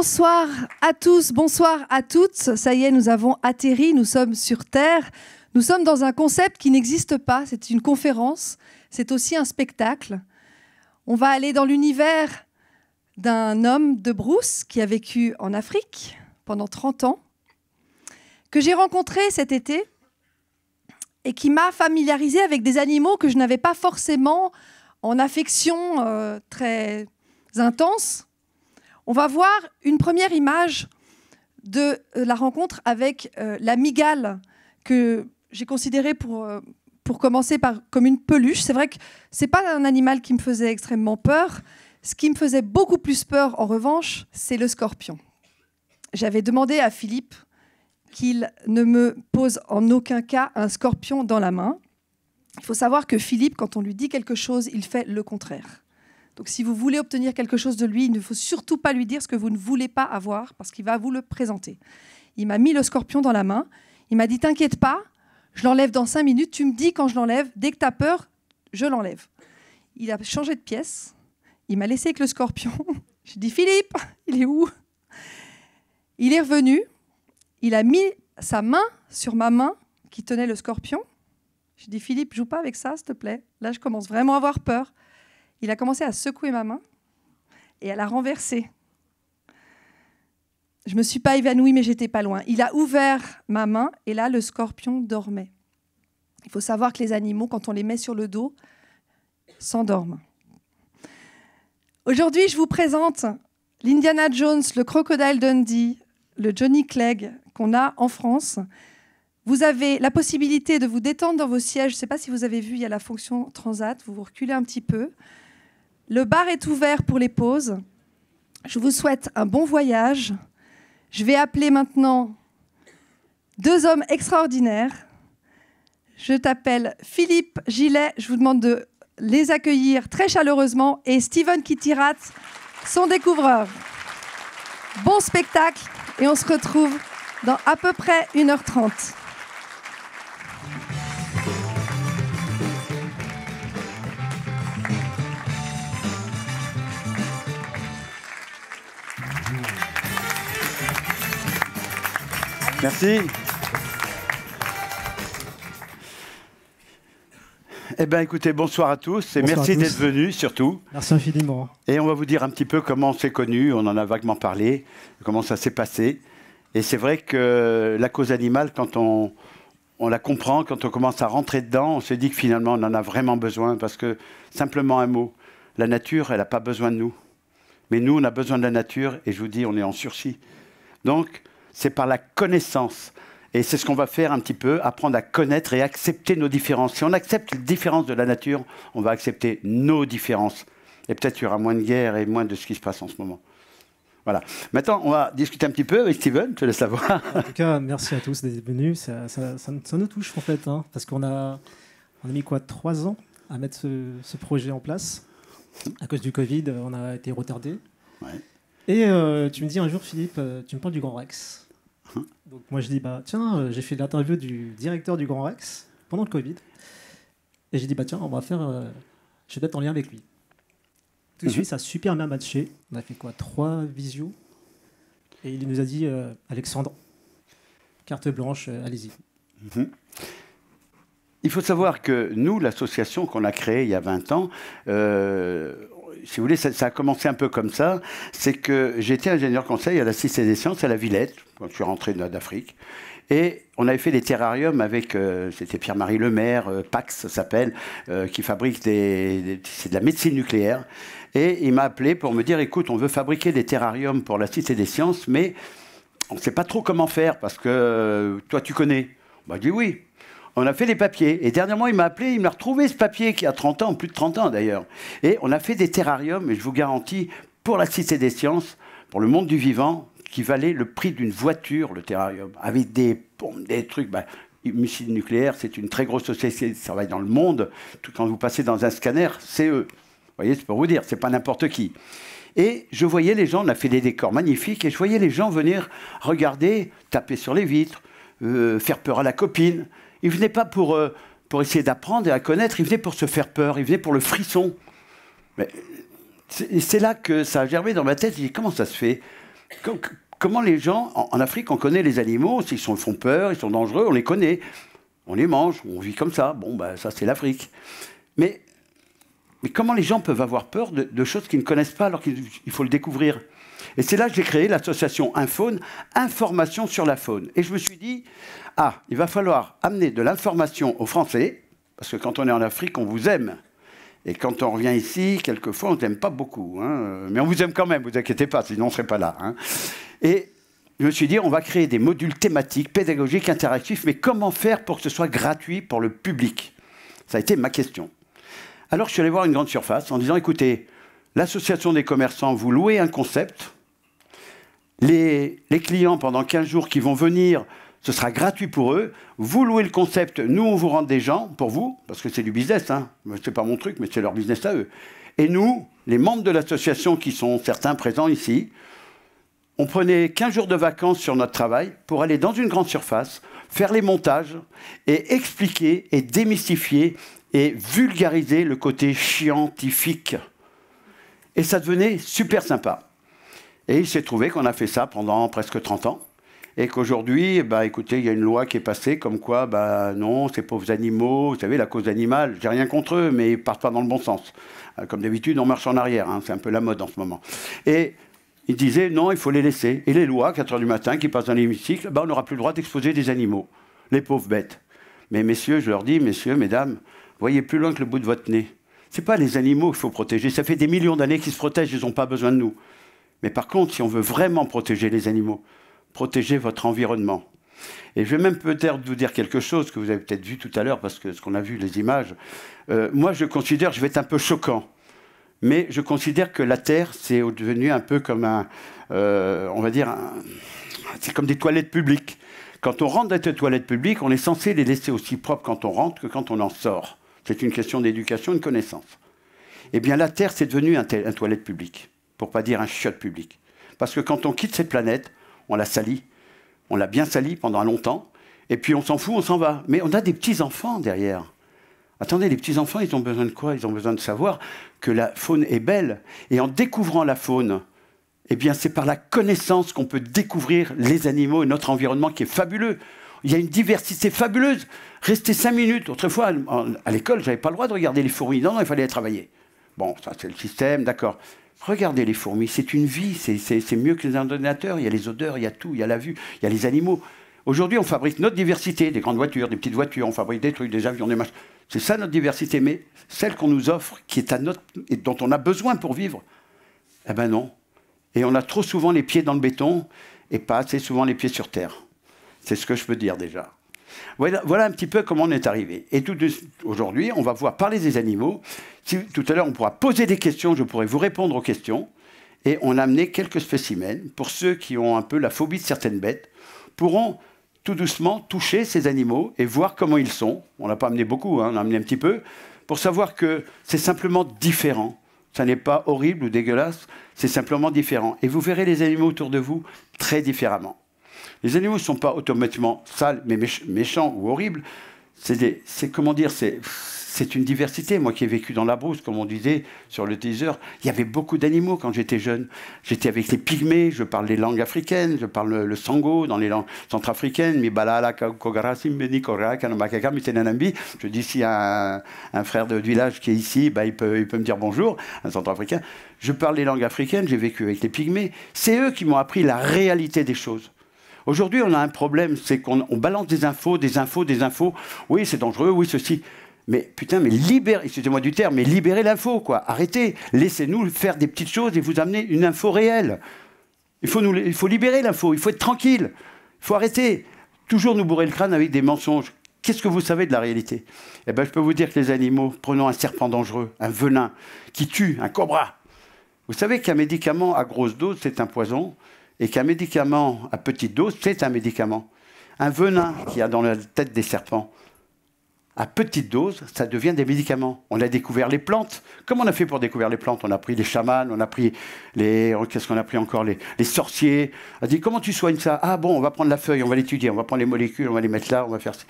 Bonsoir à tous, bonsoir à toutes. Ça y est, nous avons atterri, nous sommes sur Terre. Nous sommes dans un concept qui n'existe pas. C'est une conférence, c'est aussi un spectacle. On va aller dans l'univers d'un homme de brousse qui a vécu en Afrique pendant 30 ans, que j'ai rencontré cet été et qui m'a familiarisé avec des animaux que je n'avais pas forcément en affection très intense. On va voir une première image de la rencontre avec la mygale que j'ai considérée pour commencer comme une peluche. C'est vrai que ce n'est pas un animal qui me faisait extrêmement peur. Ce qui me faisait beaucoup plus peur, en revanche, c'est le scorpion. J'avais demandé à Philippe qu'il ne me pose en aucun cas un scorpion dans la main. Il faut savoir que Philippe, quand on lui dit quelque chose, il fait le contraire. Donc si vous voulez obtenir quelque chose de lui, il ne faut surtout pas lui dire ce que vous ne voulez pas avoir, parce qu'il va vous le présenter. Il m'a mis le scorpion dans la main. Il m'a dit « T'inquiète pas, je l'enlève dans 5 minutes. Tu me dis quand je l'enlève. Dès que tu as peur, je l'enlève. » Il a changé de pièce. Il m'a laissé avec le scorpion. J'ai dit « Philippe, il est où ?» Il est revenu. Il a mis sa main sur ma main qui tenait le scorpion. J'ai dit « Philippe, joue pas avec ça, s'il te plaît. Là, je commence vraiment à avoir peur. » Il a commencé à secouer ma main et à la renverser. Je ne me suis pas évanouie, mais j'étais pas loin. Il a ouvert ma main et là, le scorpion dormait. Il faut savoir que les animaux, quand on les met sur le dos, s'endorment. Aujourd'hui, je vous présente l'Indiana Jones, le Crocodile Dundee, le Johnny Clegg qu'on a en France. Vous avez la possibilité de vous détendre dans vos sièges. Je ne sais pas si vous avez vu, il y a la fonction transat. Vous vous reculez un petit peu. Le bar est ouvert pour les pauses. Je vous souhaite un bon voyage. Je vais appeler maintenant 2 hommes extraordinaires. Je t'appelle Philippe Gillet. Je vous demande de les accueillir très chaleureusement. Et Steven Kittirat, son découvreur. Bon spectacle. Et on se retrouve dans à peu près 1h30. Merci. Eh bien, écoutez, bonsoir à tous et merci d'être venus, surtout. Merci infiniment. Et on va vous dire un petit peu comment on s'est connus, on en a vaguement parlé, comment ça s'est passé. Et c'est vrai que la cause animale, quand on la comprend, quand on commence à rentrer dedans, on se dit que finalement, on en a vraiment besoin. Parce que, simplement un mot, la nature, elle n'a pas besoin de nous. Mais nous, on a besoin de la nature et je vous dis, on est en sursis. Donc, c'est par la connaissance. Et c'est ce qu'on va faire un petit peu, apprendre à connaître et accepter nos différences. Si on accepte les différences de la nature, on va accepter nos différences. Et peut-être qu'il y aura moins de guerre et moins de ce qui se passe en ce moment. Voilà. Maintenant, on va discuter un petit peu avec Steven, je te laisse savoir. En tout cas, merci à tous d'être venus. Ça nous touche en fait, hein, parce qu'on a mis quoi, 3 ans à mettre ce projet en place. À cause du Covid, on a été retardé. Ouais. Et tu me dis un jour, Philippe, tu me parles du Grand Rex. Donc moi je dis, bah tiens, j'ai fait l'interview du directeur du Grand Rex pendant le Covid. Et j'ai dit, bah tiens, on va faire, je vais être en lien avec lui. Tout de suite, ça a super bien matché. On a fait quoi, 3 visios. Et il nous a dit, Alexandre, carte blanche, allez-y. Il faut savoir que nous, l'association qu'on a créée il y a 20 ans, si vous voulez, ça a commencé un peu comme ça. C'est que j'étais ingénieur conseil à la Cité des Sciences à la Villette, quand je suis rentré d'Afrique. Et on avait fait des terrariums avec, c'était Pierre-Marie Lemaire, Pax, ça s'appelle, qui fabrique c'est de la médecine nucléaire. Et il m'a appelé pour me dire, écoute, on veut fabriquer des terrariums pour la Cité des Sciences, mais on ne sait pas trop comment faire, parce que toi, tu connais. Bah, je dis oui. On a fait les papiers. Et dernièrement, il m'a appelé, il m'a retrouvé ce papier qui a 30 ans, plus de 30 ans d'ailleurs. Et on a fait des terrariums, et je vous garantis, pour la Cité des Sciences, pour le monde du vivant, qui valait le prix d'une voiture, le terrarium, avec des pompes, des trucs. Bah, missile nucléaire, c'est une très grosse société qui travaille dans le monde. Quand vous passez dans un scanner, c'est eux. Vous voyez, c'est pour vous dire, c'est pas n'importe qui. Et je voyais les gens, on a fait des décors magnifiques, et je voyais les gens venir regarder, taper sur les vitres, faire peur à la copine. Ils ne venaient pas pour essayer d'apprendre et à connaître, ils venaient pour se faire peur, ils venaient pour le frisson. Mais c'est là que ça a germé dans ma tête. J'ai dit, comment ça se fait Comment les gens, en Afrique, on connaît les animaux, s'ils font peur, ils sont dangereux, on les connaît. On les mange, on vit comme ça. Bon, ben, ça, c'est l'Afrique. Mais comment les gens peuvent avoir peur de choses qu'ils ne connaissent pas alors qu'il faut le découvrir? Et c'est là que j'ai créé l'association Infaune, Information sur la faune. Et je me suis dit, il va falloir amener de l'information aux Français, parce que quand on est en Afrique, on vous aime. Et quand on revient ici, quelquefois, on ne t'aime pas beaucoup. Hein. Mais on vous aime quand même, vous inquiétez pas, sinon on ne serait pas là. Hein. Et je me suis dit, on va créer des modules thématiques, pédagogiques, interactifs, mais comment faire pour que ce soit gratuit pour le public? Ça a été ma question. Alors je suis allé voir une grande surface en disant, écoutez, l'association des commerçants, vous louez un concept, les clients pendant 15 jours qui vont venir, ce sera gratuit pour eux. Vous louez le concept, nous on vous rend des gens pour vous, parce que c'est du business, hein. C'est pas mon truc, mais c'est leur business à eux. Et nous, les membres de l'association qui sont certains présents ici, on prenait 15 jours de vacances sur notre travail pour aller dans une grande surface, faire les montages et expliquer et démystifier et vulgariser le côté scientifique. Et ça devenait super sympa. Et il s'est trouvé qu'on a fait ça pendant presque 30 ans. Et qu'aujourd'hui, écoutez, il y a une loi qui est passée comme quoi, non, ces pauvres animaux, vous savez, la cause animale, j'ai rien contre eux, mais ils ne partent pas dans le bon sens. Comme d'habitude, on marche en arrière, hein, c'est un peu la mode en ce moment. Et il disait, non, il faut les laisser. Et les lois, à 4 h du matin, qui passent dans l'hémicycle, on n'aura plus le droit d'exposer des animaux. Les pauvres bêtes. Mais messieurs, je leur dis, messieurs, mesdames, voyez plus loin que le bout de votre nez. Ce n'est pas les animaux qu'il faut protéger. Ça fait des millions d'années qu'ils se protègent, ils n'ont pas besoin de nous. Mais par contre, si on veut vraiment protéger les animaux, protégez votre environnement. Et je vais même peut-être vous dire quelque chose que vous avez peut-être vu tout à l'heure, parce que ce qu'on a vu, les images, moi je considère, je vais être un peu choquant, mais je considère que la Terre, c'est devenu un peu comme on va dire, c'est comme des toilettes publiques. Quand on rentre dans des toilettes publiques, on est censé les laisser aussi propres quand on rentre que quand on en sort. C'est une question d'éducation et de connaissance. Eh bien, la Terre, c'est devenu un toilette publique, pour ne pas dire un chiotte public. Parce que quand on quitte cette planète, on la salit. On l'a bien salie pendant longtemps, et puis on s'en fout, on s'en va. Mais on a des petits-enfants derrière. Attendez, les petits-enfants, ils ont besoin de quoi? Ils ont besoin de savoir que la faune est belle. Et en découvrant la faune, eh bien, c'est par la connaissance qu'on peut découvrir les animaux et notre environnement qui est fabuleux. Il y a une diversité fabuleuse. Rester 5 minutes. Autrefois, à l'école, je n'avais pas le droit de regarder les fourmis. Non, il fallait aller travailler. Bon, ça, c'est le système, d'accord. Regardez les fourmis, c'est une vie, c'est mieux que les ordinateurs. Il y a les odeurs, il y a tout, il y a la vue, il y a les animaux. Aujourd'hui, on fabrique notre diversité, des grandes voitures, des petites voitures, on fabrique des trucs, des avions, des machins. C'est ça notre diversité, mais celle qu'on nous offre, qui est à notre, et dont on a besoin pour vivre, eh ben non. Et on a trop souvent les pieds dans le béton et pas assez souvent les pieds sur terre. C'est ce que je peux dire déjà. Voilà un petit peu comment on est arrivé. Et aujourd'hui, on va pouvoir parler des animaux. Tout à l'heure, on pourra poser des questions, je pourrai vous répondre aux questions. Et on a amené quelques spécimens. Pour ceux qui ont un peu la phobie de certaines bêtes, pourront tout doucement toucher ces animaux et voir comment ils sont. On n'a pas amené beaucoup, hein, on a amené un petit peu, pour savoir que c'est simplement différent. Ça n'est pas horrible ou dégueulasse, c'est simplement différent. Et vous verrez les animaux autour de vous très différemment. Les animaux ne sont pas automatiquement sales, mais méchants ou horribles. Comment dire, c'est une diversité. Moi qui ai vécu dans la brousse, comme on disait sur le teaser, il y avait beaucoup d'animaux quand j'étais jeune. J'étais avec les pygmées, je parle les langues africaines, je parle le sango dans les langues centrafricaines. Je dis si un frère de village qui est ici, il peut me dire bonjour, un centrafricain. Je parle les langues africaines, j'ai vécu avec les pygmées. C'est eux qui m'ont appris la réalité des choses. Aujourd'hui, on a un problème, c'est qu'on balance des infos. Oui, c'est dangereux, oui, ceci. Mais putain, libérez, excusez-moi du terme, mais libérez l'info, quoi. Arrêtez, laissez-nous faire des petites choses et vous amener une info réelle. Il faut libérer l'info, il faut être tranquille. Il faut arrêter. Toujours nous bourrer le crâne avec des mensonges. Qu'est-ce que vous savez de la réalité? Eh bien, je peux vous dire que les animaux, prenons un serpent dangereux, un venin qui tue, un cobra. Vous savez qu'un médicament à grosse dose, c'est un poison. Et qu'un médicament à petite dose, c'est un médicament. Un venin qu'il y a dans la tête des serpents, à petite dose, ça devient des médicaments. On a découvert les plantes. Comment on a fait pour découvrir les plantes? On a pris les chamans, on a pris qu'est-ce qu'on a pris encore? Les sorciers. On a dit, comment tu soignes ça? Ah bon, on va prendre la feuille, on va l'étudier, on va prendre les molécules, on va les mettre là, on va faire ça.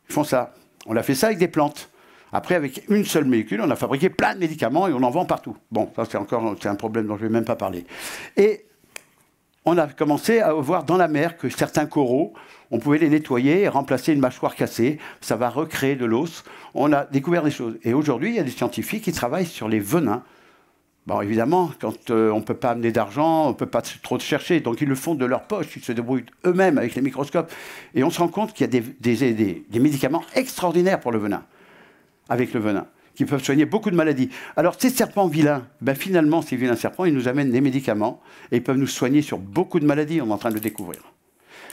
Ils font ça. On a fait ça avec des plantes. Après, avec une seule molécule, on a fabriqué plein de médicaments et on en vend partout. Bon, ça c'est un problème dont je ne vais même pas parler. Et on a commencé à voir dans la mer que certains coraux, on pouvait les nettoyer et remplacer une mâchoire cassée. Ça va recréer de l'os. On a découvert des choses. Et aujourd'hui, il y a des scientifiques qui travaillent sur les venins. Bon, évidemment, quand on ne peut pas amener d'argent, on ne peut pas trop chercher. Donc, ils le font de leur poche. Ils se débrouillent eux-mêmes avec les microscopes. Et on se rend compte qu'il y a des médicaments extraordinaires pour le venin, avec le venin, qui peuvent soigner beaucoup de maladies. Alors, ces serpents vilains, ben, finalement, ces vilains serpents, ils nous amènent des médicaments et ils peuvent nous soigner sur beaucoup de maladies. On est en train de le découvrir.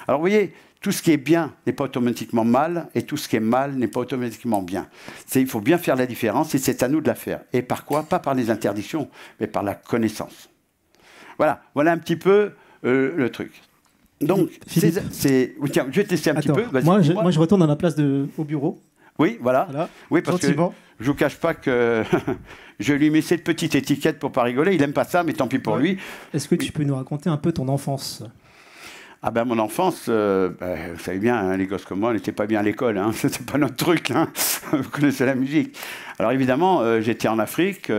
Alors, vous voyez, tout ce qui est bien n'est pas automatiquement mal et tout ce qui est mal n'est pas automatiquement bien. Il faut bien faire la différence et c'est à nous de la faire. Et par quoi? Pas par les interdictions, mais par la connaissance. Voilà un un petit peu le truc. Donc, tiens, je vais te laisser un petit peu. Moi, je retourne à ma place au bureau. Oui, voilà. Oui, parce que je ne vous cache pas que je lui mets cette petite étiquette pour pas rigoler. Il n'aime pas ça, mais tant pis pour lui. Est-ce que tu peux nous raconter un peu ton enfance? Ah ben mon enfance, vous savez bien, hein, les gosses comme moi, on n'était pas bien à l'école, hein, c'était pas notre truc, hein. Vous connaissez la musique. Alors évidemment, j'étais en Afrique,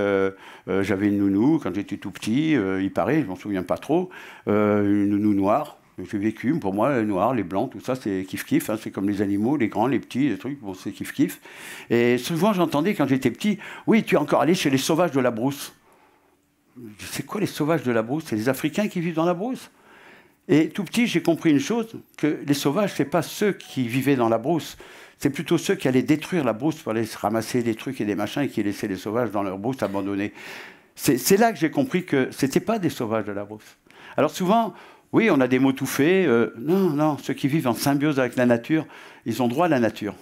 j'avais une nounou quand j'étais tout petit, il paraît, je m'en souviens pas trop, une nounou noire. J'ai vécu, pour moi, les noirs, les blancs, tout ça, c'est kiff-kiff, hein, c'est comme les animaux, les grands, les petits, les trucs, bon, c'est kiff-kiff. Et souvent, j'entendais quand j'étais petit, oui, tu es encore allé chez les sauvages de la brousse. C'est quoi les sauvages de la brousse? C'est les Africains qui vivent dans la brousse? Et tout petit, j'ai compris une chose, que les sauvages, ce n'est pas ceux qui vivaient dans la brousse, c'est plutôt ceux qui allaient détruire la brousse pour aller se ramasser des trucs et des machins et qui laissaient les sauvages dans leur brousse abandonnée. C'est là que j'ai compris que ce n'étaient pas des sauvages de la brousse. Alors souvent, oui, on a des mots tout faits. Non, ceux qui vivent en symbiose avec la nature, ils ont droit à la nature.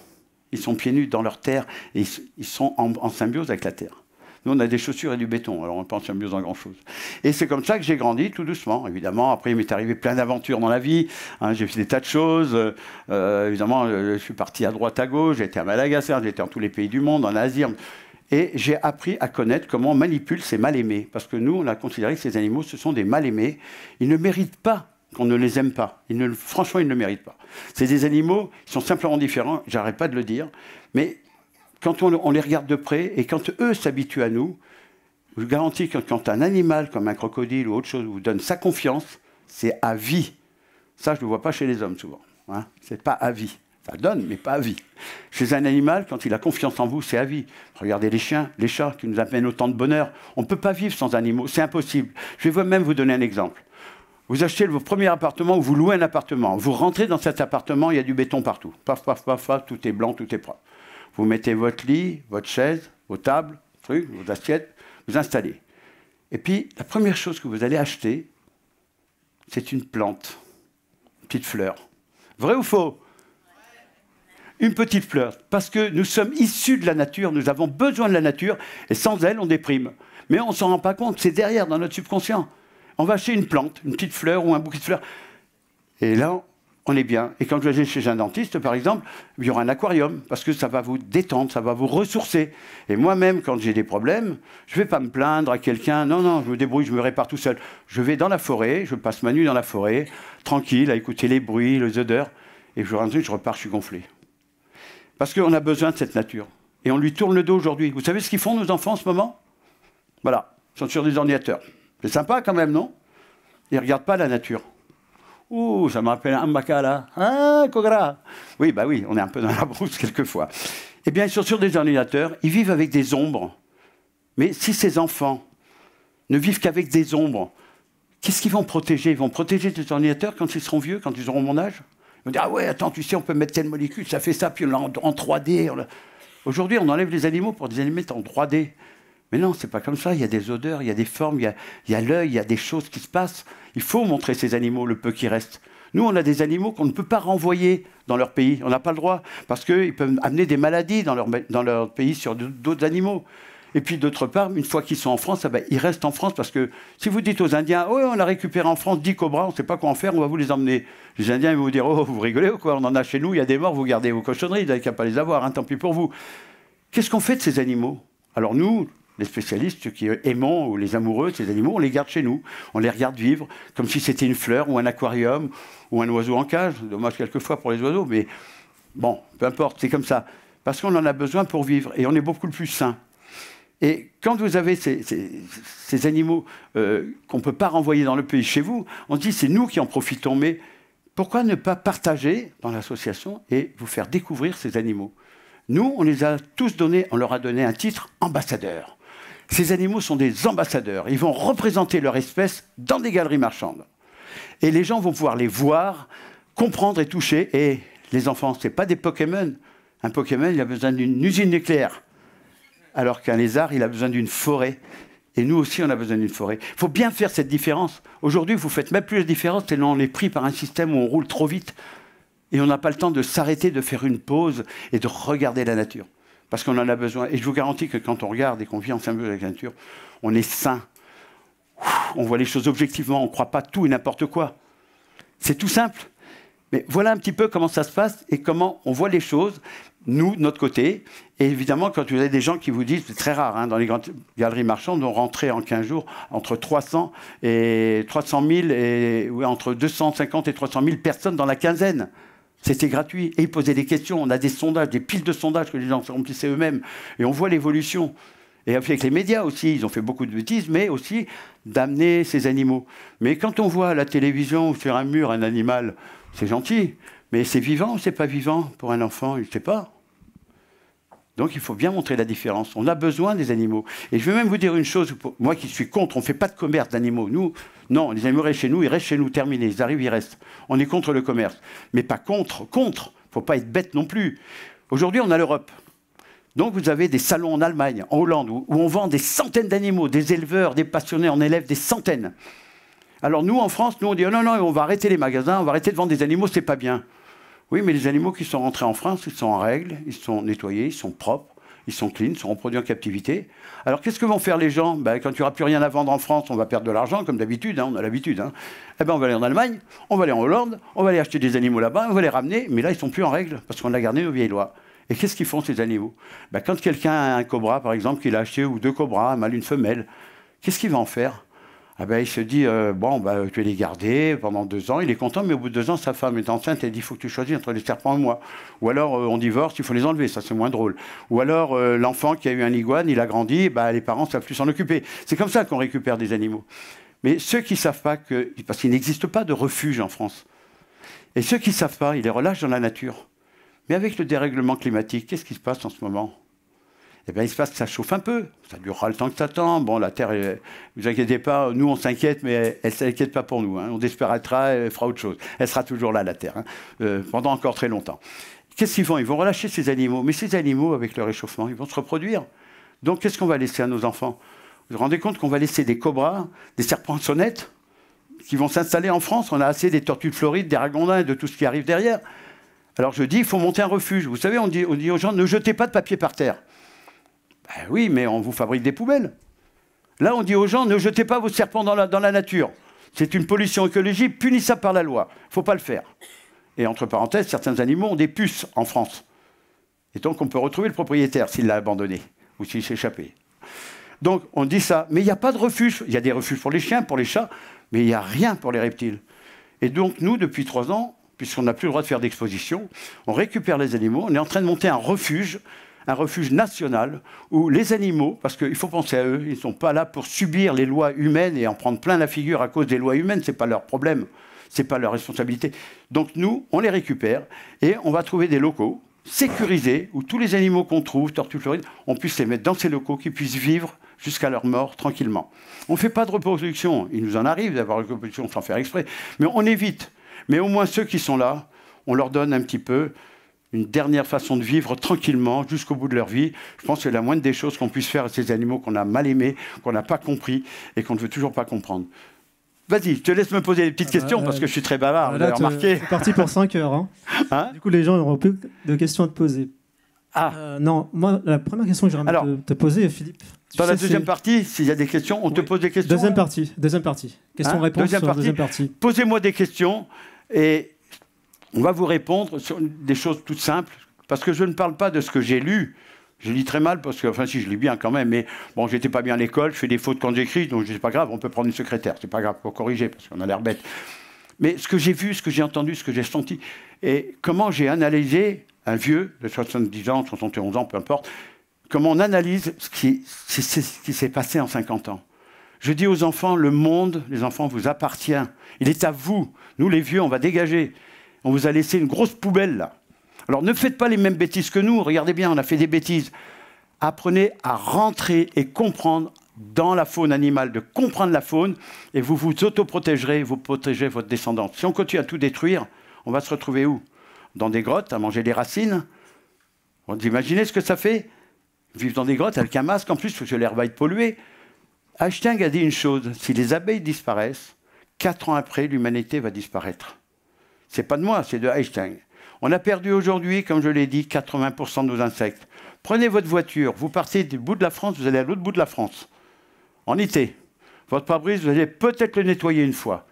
Ils sont pieds nus dans leur terre et ils sont en symbiose avec la terre. Nous, on a des chaussures et du béton, alors on ne pense mieux dans grand-chose. Et c'est comme ça que j'ai grandi, tout doucement. Évidemment, après, il m'est arrivé plein d'aventures dans la vie. Hein, j'ai fait des tas de choses. Évidemment, je suis parti à droite, à gauche. J'ai été à Madagascar, j'ai été dans tous les pays du monde, en Asie. Et j'ai appris à connaître comment on manipule ces mal-aimés. Parce que nous, on a considéré que ces animaux, ce sont des mal-aimés. Ils ne méritent pas qu'on ne les aime pas. Franchement, ils ne le méritent pas. C'est des animaux qui sont simplement différents, j'arrête pas de le dire. Mais quand on les regarde de près et quand eux s'habituent à nous, je vous garantis que quand un animal comme un crocodile ou autre chose vous donne sa confiance, c'est à vie. Ça, je ne le vois pas chez les hommes souvent. Hein. C'est pas à vie. Ça donne, mais pas à vie. Chez un animal, quand il a confiance en vous, c'est à vie. Regardez les chiens, les chats qui nous amènent autant de bonheur. On ne peut pas vivre sans animaux, c'est impossible. Je vais même vous donner un exemple. Vous achetez votre premier appartement ou vous louez un appartement. Vous rentrez dans cet appartement, il y a du béton partout. Paf, paf, paf, paf, tout est blanc, tout est propre. Vous mettez votre lit, votre chaise, vos tables, vos assiettes, vous installez. Et puis, la première chose que vous allez acheter, c'est une plante, une petite fleur. Vrai ou faux? Une petite fleur. Parce que nous sommes issus de la nature, nous avons besoin de la nature, et sans elle, on déprime. Mais on ne s'en rend pas compte, c'est derrière, dans notre subconscient. On va acheter une plante, une petite fleur ou un bouquet de fleurs. Et là, on est bien. Et quand je vais aller chez un dentiste, par exemple, il y aura un aquarium, parce que ça va vous détendre, ça va vous ressourcer. Et moi-même, quand j'ai des problèmes, je ne vais pas me plaindre à quelqu'un. Non, je me débrouille, je me répare tout seul. Je vais dans la forêt, je passe ma nuit dans la forêt, tranquille, à écouter les bruits, les odeurs. Et je repars, je suis gonflé. Parce qu'on a besoin de cette nature. Et on lui tourne le dos aujourd'hui. Vous savez ce qu'ils font, nos enfants, en ce moment? Voilà, ils sont sur des ordinateurs. C'est sympa quand même, non? Ils ne regardent pas la nature. Ouh, ça me rappelle un Mbakala. Ah, Kogra. Oui, bah oui, on est un peu dans la brousse quelquefois. Eh bien, ils sont sur des ordinateurs, ils vivent avec des ombres. Mais si ces enfants ne vivent qu'avec des ombres, qu'est-ce qu'ils vont protéger? Ils vont protéger des ordinateurs quand ils seront vieux, quand ils auront mon âge? Ils vont dire, ah ouais, attends, tu sais, on peut mettre telle molécule, ça fait ça, puis on l'a en 3D. Aujourd'hui, on enlève les animaux pour les mettre en 3D. Mais non, c'est pas comme ça. Il y a des odeurs, il y a des formes, il y a l'œil, il y a des choses qui se passent. Il faut montrer ces animaux, le peu qui reste. Nous, on a des animaux qu'on ne peut pas renvoyer dans leur pays. On n'a pas le droit, parce qu'ils peuvent amener des maladies dans leur pays sur d'autres animaux. Et puis, d'autre part, une fois qu'ils sont en France, ils restent en France, parce que si vous dites aux Indiens, oh, on a récupéré en France 10 cobras, on ne sait pas quoi en faire, on va vous les emmener. Les Indiens ils vont vous dire, oh, vous rigolez ou quoi? On en a chez nous, il y a des morts, vous gardez vos cochonneries, vous n'avez qu'à pas les avoir, hein, tant pis pour vous. Qu'est-ce qu'on fait de ces animaux? Alors nous, les spécialistes, ceux qui aimons ou les amoureux de ces animaux, on les garde chez nous. On les regarde vivre comme si c'était une fleur ou un aquarium ou un oiseau en cage. Dommage quelquefois pour les oiseaux, mais bon, peu importe, c'est comme ça. Parce qu'on en a besoin pour vivre et on est beaucoup plus sain. Et quand vous avez ces animaux qu'on ne peut pas renvoyer dans le pays chez vous, on se dit c'est nous qui en profitons. Mais pourquoi ne pas partager dans l'association et vous faire découvrir ces animaux? Nous, on les a tous donnés, on leur a donné un titre ambassadeur. Ces animaux sont des ambassadeurs. Ils vont représenter leur espèce dans des galeries marchandes. Et les gens vont pouvoir les voir, comprendre et toucher. Et les enfants, ce n'est pas des Pokémon. Un Pokémon, il a besoin d'une usine nucléaire. Alors qu'un lézard, il a besoin d'une forêt. Et nous aussi, on a besoin d'une forêt. Il faut bien faire cette différence. Aujourd'hui, vous ne faites même plus la différence tellement on est pris par un système où on roule trop vite. Et on n'a pas le temps de s'arrêter, de faire une pause et de regarder la nature. Parce qu'on en a besoin. Et je vous garantis que quand on regarde et qu'on vit en symbiose avec la nature, on est sain. On voit les choses objectivement, on ne croit pas tout et n'importe quoi. C'est tout simple. Mais voilà un petit peu comment ça se passe et comment on voit les choses, nous, de notre côté. Et évidemment, quand vous avez des gens qui vous disent, c'est très rare, hein, dans les grandes galeries marchandes, on rentrait en 15 jours entre 300 et 300 000, et ouais, entre 250 et 300 000 personnes dans la quinzaine. C'était gratuit. Et ils posaient des questions. On a des sondages, des piles de sondages que les gens se remplissaient eux-mêmes. Et on voit l'évolution. Et avec les médias aussi, ils ont fait beaucoup de bêtises, mais aussi d'amener ces animaux. Mais quand on voit à la télévision ou sur un mur un animal, c'est gentil. Mais c'est vivant ou c'est pas vivant pour un enfant? Il ne sait pas. Donc il faut bien montrer la différence. On a besoin des animaux. Et je vais même vous dire une chose, moi qui suis contre, on ne fait pas de commerce d'animaux. Nous, non, les animaux restent chez nous, ils restent chez nous, terminé. Ils arrivent, ils restent. On est contre le commerce. Mais pas contre. Il ne faut pas être bête non plus. Aujourd'hui, on a l'Europe. Donc vous avez des salons en Allemagne, en Hollande, où on vend des centaines d'animaux, des éleveurs, des passionnés en élèvent des centaines. Alors nous, en France, nous on dit oh non, non, on va arrêter les magasins, on va arrêter de vendre des animaux, c'est pas bien. Oui, mais les animaux qui sont rentrés en France, ils sont en règle, ils sont nettoyés, ils sont propres, ils sont clean, ils sont reproduits en captivité. Alors qu'est-ce que vont faire les gens? Quand il n'y aura plus rien à vendre en France, on va perdre de l'argent, comme d'habitude, hein, on a l'habitude. Hein. Eh ben, on va aller en Allemagne, on va aller en Hollande, on va aller acheter des animaux là-bas, on va les ramener, mais là, ils ne sont plus en règle, parce qu'on a gardé nos vieilles lois. Et qu'est-ce qu'ils font, ces animaux? Quand quelqu'un a un cobra, par exemple, qu'il a acheté, ou deux cobras, un mâle, une femelle, qu'est-ce qu'il va en faire? Il se dit, tu vas les garder pendant 2 ans, il est content, mais au bout de 2 ans, sa femme est enceinte, elle dit, il faut que tu choisisses entre les serpents et moi. Ou alors, on divorce, il faut les enlever, ça c'est moins drôle. Ou alors, l'enfant qui a eu un iguane, il a grandi, les parents ne savent plus s'en occuper. C'est comme ça qu'on récupère des animaux. Mais ceux qui ne savent pas parce qu'il n'existe pas de refuge en France, et ceux qui ne savent pas, ils les relâchent dans la nature. Mais avec le dérèglement climatique, qu'est-ce qui se passe en ce moment? Il se passe que ça chauffe un peu. Ça durera le temps que ça tend. Bon, la Terre, ne vous inquiétez pas, nous on s'inquiète, mais elle ne s'inquiète pas pour nous. Hein. On disparaîtra, elle fera autre chose. Elle sera toujours là, la Terre, hein, pendant encore très longtemps. Qu'est-ce qu'ils font? Ils vont relâcher ces animaux. Mais ces animaux, avec le réchauffement, ils vont se reproduire. Donc qu'est-ce qu'on va laisser à nos enfants? Vous vous rendez compte qu'on va laisser des cobras, des serpents de sonnette, qui vont s'installer en France? On a assez des tortues de Floride, des ragondins et de tout ce qui arrive derrière. Alors je dis, il faut monter un refuge. Vous savez, on dit aux gens, ne jetez pas de papier par terre. Oui, mais on vous fabrique des poubelles. Là, on dit aux gens, ne jetez pas vos serpents dans la nature. C'est une pollution écologique punissable par la loi. Il ne faut pas le faire. Et entre parenthèses, certains animaux ont des puces en France. Et donc, on peut retrouver le propriétaire s'il l'a abandonné ou s'il s'est échappé. Donc, on dit ça. Mais il n'y a pas de refuge. Il y a des refuges pour les chiens, pour les chats, mais il n'y a rien pour les reptiles. Et donc, nous, depuis 3 ans, puisqu'on n'a plus le droit de faire d'exposition, on récupère les animaux. On est en train de monter un refuge national où les animaux, parce qu'il faut penser à eux, ils ne sont pas là pour subir les lois humaines et en prendre plein la figure à cause des lois humaines, ce n'est pas leur problème, ce n'est pas leur responsabilité. Donc nous, on les récupère et on va trouver des locaux sécurisés où tous les animaux qu'on trouve, tortues florides, on puisse les mettre dans ces locaux qui puissent vivre jusqu'à leur mort tranquillement. On ne fait pas de reproduction, il nous en arrive d'avoir une reproduction sans faire exprès, mais on évite. Mais au moins ceux qui sont là, on leur donne un petit peu une dernière façon de vivre tranquillement jusqu'au bout de leur vie. Je pense que c'est la moindre des choses qu'on puisse faire à ces animaux qu'on a mal aimés, qu'on n'a pas compris et qu'on ne veut toujours pas comprendre. Vas-y, je te laisse me poser des petites questions parce que je suis très bavard, vous avez remarqué. C'est parti pour 5 heures. Hein. Du coup, les gens n'auront plus de questions à te poser. Non, moi, la première question que j'aimerais te poser, Philippe. Dans la deuxième partie, s'il y a des questions, on te pose des questions. Deuxième partie. Questions-réponses sur la deuxième partie. Posez-moi des questions et on va vous répondre sur des choses toutes simples, parce que je ne parle pas de ce que j'ai lu. Je lis très mal, parce que, enfin si, je lis bien quand même, mais bon, j'étais pas bien à l'école, je fais des fautes quand j'écris, donc c'est pas grave, on peut prendre une secrétaire, c'est pas grave, pour corriger, parce qu'on a l'air bête. Mais ce que j'ai vu, ce que j'ai entendu, ce que j'ai senti, et comment j'ai analysé un vieux de 70 ans, 71 ans, peu importe, comment on analyse ce qui s'est passé en 50 ans. Je dis aux enfants, le monde, les enfants, vous appartient. Il est à vous. Nous, les vieux, on va dégager. On vous a laissé une grosse poubelle, là. Alors, ne faites pas les mêmes bêtises que nous. Regardez bien, on a fait des bêtises. Apprenez à rentrer et comprendre dans la faune animale, de comprendre la faune, et vous vous autoprotégerez, vous protégerez votre descendance. Si on continue à tout détruire, on va se retrouver où? Dans des grottes, à manger des racines. Vous imaginez ce que ça fait? Vivre dans des grottes avec un masque, en plus, parce que l'air va être pollué. Einstein a dit une chose, si les abeilles disparaissent, 4 ans après, l'humanité va disparaître. C'est pas de moi, c'est de Einstein. On a perdu aujourd'hui, comme je l'ai dit, 80% de nos insectes. Prenez votre voiture, vous partez du bout de la France, vous allez à l'autre bout de la France. En été, votre pare-brise, vous allez peut-être le nettoyer une fois.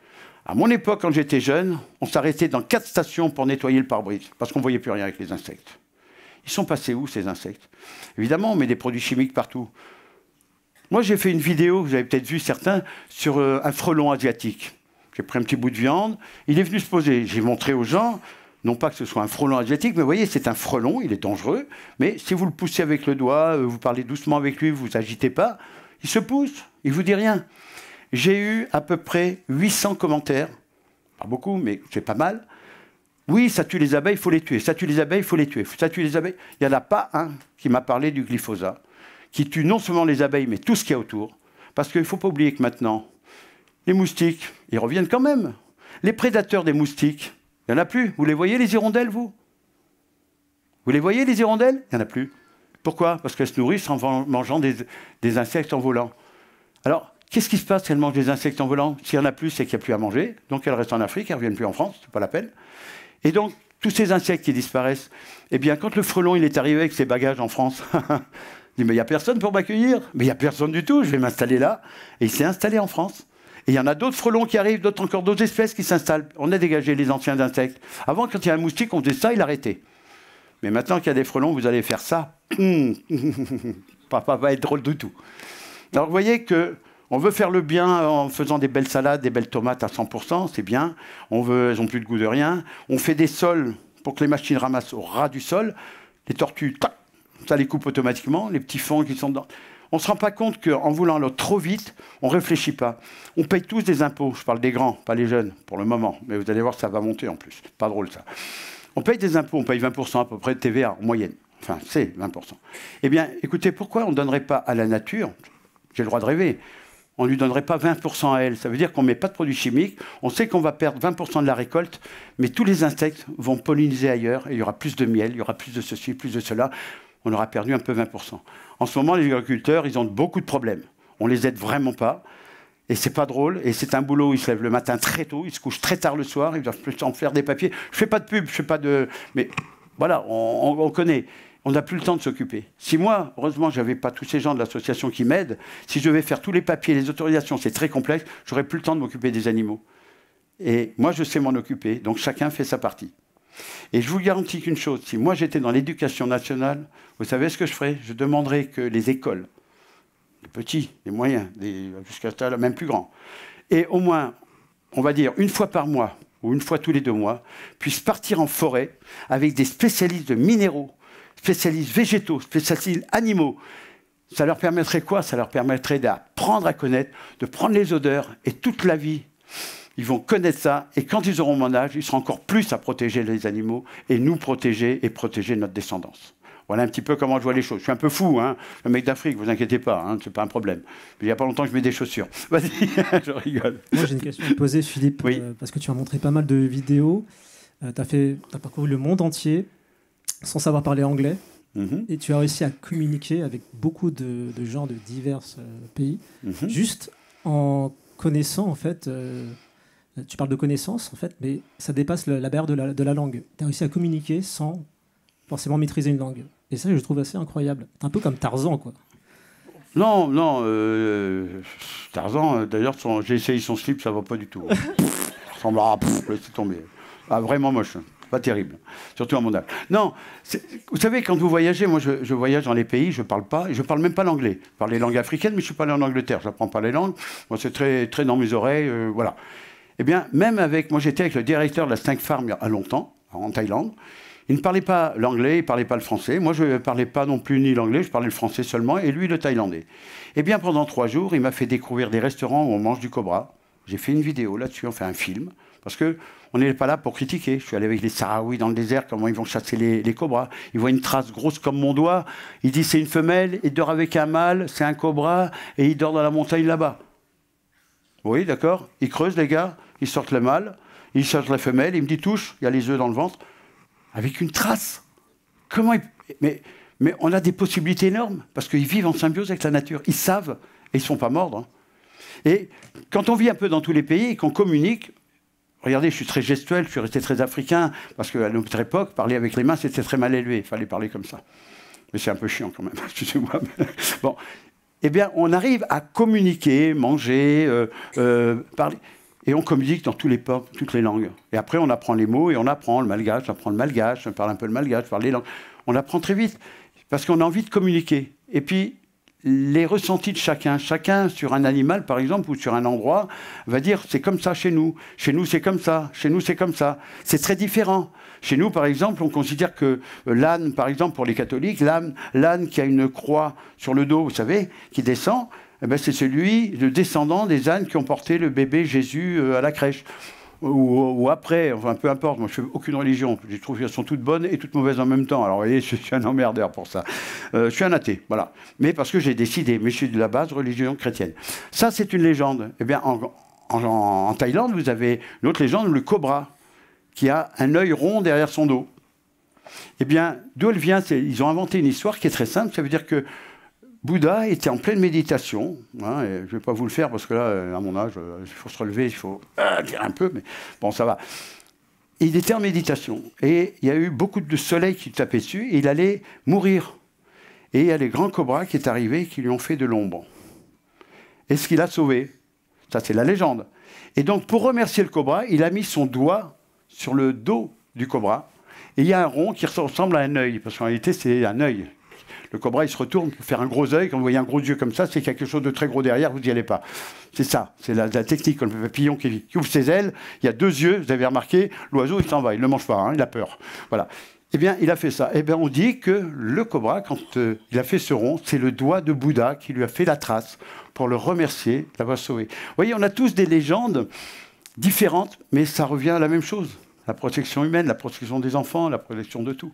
À mon époque, quand j'étais jeune, on s'arrêtait dans 4 stations pour nettoyer le pare-brise, parce qu'on ne voyait plus rien avec les insectes. Ils sont passés où, ces insectes? Évidemment, on met des produits chimiques partout. Moi, j'ai fait une vidéo, vous avez peut-être vu certains, sur un frelon asiatique. J'ai pris un petit bout de viande, il est venu se poser. J'ai montré aux gens, non pas que ce soit un frelon asiatique, mais vous voyez, c'est un frelon, il est dangereux. Mais si vous le poussez avec le doigt, vous parlez doucement avec lui, vous ne vous agitez pas, il se pousse, il ne vous dit rien. J'ai eu à peu près 800 commentaires, pas beaucoup, mais c'est pas mal. Oui, ça tue les abeilles, il faut les tuer. Ça tue les abeilles, il faut les tuer. Ça tue les abeilles. Il n'y en a pas un qui m'a parlé du glyphosate, qui tue non seulement les abeilles, mais tout ce qu'il y a autour. Parce qu'il ne faut pas oublier que maintenant, les moustiques, ils reviennent quand même. Les prédateurs des moustiques, il n'y en a plus. Vous les voyez, les hirondelles, vous? Vous les voyez, les hirondelles? Il n'y en a plus. Pourquoi? Parce qu'elles se nourrissent en mangeant des insectes en volant. Alors, qu'est-ce qui se passe si elles mangent des insectes en volant? S'il n'y en a plus, c'est qu'il n'y a plus à manger. Donc, elles restent en Afrique, elles ne reviennent plus en France, ce n'est pas la peine. Et donc, tous ces insectes qui disparaissent, eh bien, quand le frelon il est arrivé avec ses bagages en France, il dit, mais il n'y a personne pour m'accueillir. Mais il n'y a personne du tout, je vais m'installer là. Et il s'est installé en France. Et il y en a d'autres frelons qui arrivent, encore d'autres espèces qui s'installent. On a dégagé les anciens insectes. Avant, quand il y a un moustique, on faisait ça, il arrêtait. Mais maintenant qu'il y a des frelons, vous allez faire ça. Papa va être drôle du tout. Alors, vous voyez que on veut faire le bien en faisant des belles salades, des belles tomates à 100%, c'est bien. Elles n'ont plus de goût de rien. On fait des sols pour que les machines ramassent au ras du sol. Les tortues, ça les coupe automatiquement. Les petits fonds qui sont dedans. On ne se rend pas compte qu'en voulant aller trop vite, on ne réfléchit pas. On paye tous des impôts. Je parle des grands, pas les jeunes, pour le moment. Mais vous allez voir, ça va monter en plus. Pas drôle, ça. On paye des impôts. On paye 20% à peu près de TVA en moyenne. Enfin, c'est 20%. Eh bien, écoutez, pourquoi on ne donnerait pas à la nature, j'ai le droit de rêver, on ne lui donnerait pas 20% à elle. Ça veut dire qu'on ne met pas de produits chimiques. On sait qu'on va perdre 20% de la récolte, mais tous les insectes vont polliniser ailleurs. Et il y aura plus de miel, il y aura plus de ceci, plus de cela. On aura perdu un peu 20%. En ce moment, les agriculteurs, ils ont beaucoup de problèmes. On ne les aide vraiment pas. Et c'est pas drôle. Et c'est un boulot. Ils se lèvent le matin très tôt, ils se couchent très tard le soir. Ils doivent en faire des papiers. Je ne fais pas de pub, je fais pas de... Mais voilà, on connaît. On n'a plus le temps de s'occuper. Si moi, heureusement, je n'avais pas tous ces gens de l'association qui m'aident, si je devais faire tous les papiers, les autorisations, c'est très complexe, j'aurais plus le temps de m'occuper des animaux. Et moi, je sais m'en occuper, donc chacun fait sa partie. Et je vous garantis qu'une chose, si moi j'étais dans l'éducation nationale, vous savez ce que je ferais? Je demanderais que les écoles, les petits, les moyens, jusqu'à ça, même plus grands, et au moins, on va dire, une fois par mois, ou une fois tous les 2 mois, puissent partir en forêt avec des spécialistes de minéraux, spécialistes végétaux, spécialistes animaux. Ça leur permettrait quoi? Ça leur permettrait d'apprendre à connaître, de prendre les odeurs, et toute la vie, ils vont connaître ça, et quand ils auront mon âge, ils seront encore plus à protéger les animaux, et nous protéger, et protéger notre descendance. Voilà un petit peu comment je vois les choses. Je suis un peu fou, hein, le mec d'Afrique, vous inquiétez pas, hein, c'est pas un problème. Il n'y a pas longtemps que je mets des chaussures. Vas-y, je rigole. Moi, j'ai une question à te poser, Philippe, oui. Parce que tu as montré pas mal de vidéos. Tu as parcouru le monde entier, sans savoir parler anglais, et tu as réussi à communiquer avec beaucoup de gens de divers pays, juste en connaissant, en fait, tu parles de connaissances, en fait, mais ça dépasse la barrière de la langue. Tu as réussi à communiquer sans forcément maîtriser une langue. Et ça, je trouve assez incroyable. C'est un peu comme Tarzan, quoi. Non, Tarzan, d'ailleurs, j'ai essayé son slip, ça va pas du tout. Ça ressemble à... laissez tomber. Ah, vraiment moche. Pas terrible, surtout à mon âge. Non, vous savez, quand vous voyagez, moi je voyage dans les pays, je parle pas, et je parle même pas l'anglais. Je parle les langues africaines, mais je suis pas allé en Angleterre, je n'apprends pas les langues. Moi, c'est très, très dans mes oreilles, voilà. Eh bien, même moi j'étais avec le directeur de la Snake Farm il y a longtemps, en Thaïlande. Il ne parlait pas l'anglais, il ne parlait pas le français. Moi, je ne parlais pas non plus ni l'anglais, je parlais le français seulement, et lui, le thaïlandais. Eh bien, pendant 3 jours, il m'a fait découvrir des restaurants où on mange du cobra. J'ai fait une vidéo là-dessus, on fait un film, parce qu'on n'est pas là pour critiquer. Je suis allé avec les Sahraouis dans le désert, comment ils vont chasser les cobras. Ils voient une trace grosse comme mon doigt, ils disent c'est une femelle, il dort avec un mâle, c'est un cobra, et il dort dans la montagne là-bas. Oui, d'accord. Ils creusent, les gars, ils sortent le mâle, ils cherchent la femelle, il me dit touche, il y a les œufs dans le ventre. Avec une trace. Comment mais on a des possibilités énormes, parce qu'ils vivent en symbiose avec la nature. Ils savent, et ils ne sont pas mordre. Hein. Et quand on vit un peu dans tous les pays et qu'on communique, regardez, je suis très gestuel, je suis resté très africain, parce qu'à notre époque, parler avec les mains, c'était très mal élevé. Il fallait parler comme ça. Mais c'est un peu chiant quand même, excusez-moi. Bon. Eh bien, on arrive à communiquer, manger, parler. Et on communique dans tous les peuples, toutes les langues. Et après, on apprend les mots et on apprend le malgache, on parle un peu le malgache, je parle les langues. On apprend très vite parce qu'on a envie de communiquer. Et puis, les ressentis de chacun sur un animal, par exemple, ou sur un endroit, va dire c'est comme ça chez nous. Chez nous, c'est comme ça. Chez nous, c'est comme ça. C'est très différent. Chez nous, par exemple, on considère que l'âne, par exemple, pour les catholiques, l'âne qui a une croix sur le dos, vous savez, qui descend, eh ben, c'est celui, le descendant des ânes qui ont porté le bébé Jésus à la crèche. Ou après, enfin peu importe, moi je ne fais aucune religion, je trouve qu'elles sont toutes bonnes et toutes mauvaises en même temps. Alors vous voyez, je suis un emmerdeur pour ça. Je suis un athée, voilà. Mais parce que j'ai décidé, mais je suis de la base religion chrétienne. Ça, c'est une légende. Eh bien, en Thaïlande, vous avez une autre légende, le cobra, qui a un œil rond derrière son dos. Eh bien, d'où elle vient, ils ont inventé une histoire qui est très simple, ça veut dire que Bouddha était en pleine méditation, hein, et je ne vais pas vous le faire parce que là, à mon âge, il faut se relever, il faut dire un peu, mais bon, ça va. Il était en méditation, et il y a eu beaucoup de soleil qui tapait dessus, et il allait mourir. Et il y a les grands cobras qui est arrivé, qui lui ont fait de l'ombre. Et ce qu'il a sauvé, ça c'est la légende. Et donc, pour remercier le cobra, il a mis son doigt sur le dos du cobra, et il y a un rond qui ressemble à un œil, parce qu'en réalité, c'est un œil. Le cobra, il se retourne pour faire un gros œil. Quand vous voyez un gros yeux comme ça, c'est quelque chose de très gros derrière, vous n'y allez pas. C'est ça, c'est la technique, comme le papillon qui ouvre ses ailes. Il y a 2 yeux, vous avez remarqué, l'oiseau, il s'en va, il ne le mange pas, hein, il a peur. Voilà. Eh bien, il a fait ça. Eh bien, on dit que le cobra, quand il a fait ce rond, c'est le doigt de Bouddha qui lui a fait la trace pour le remercier d'avoir sauvé. Vous voyez, on a tous des légendes différentes, mais ça revient à la même chose. La protection humaine, la protection des enfants, la protection de tout.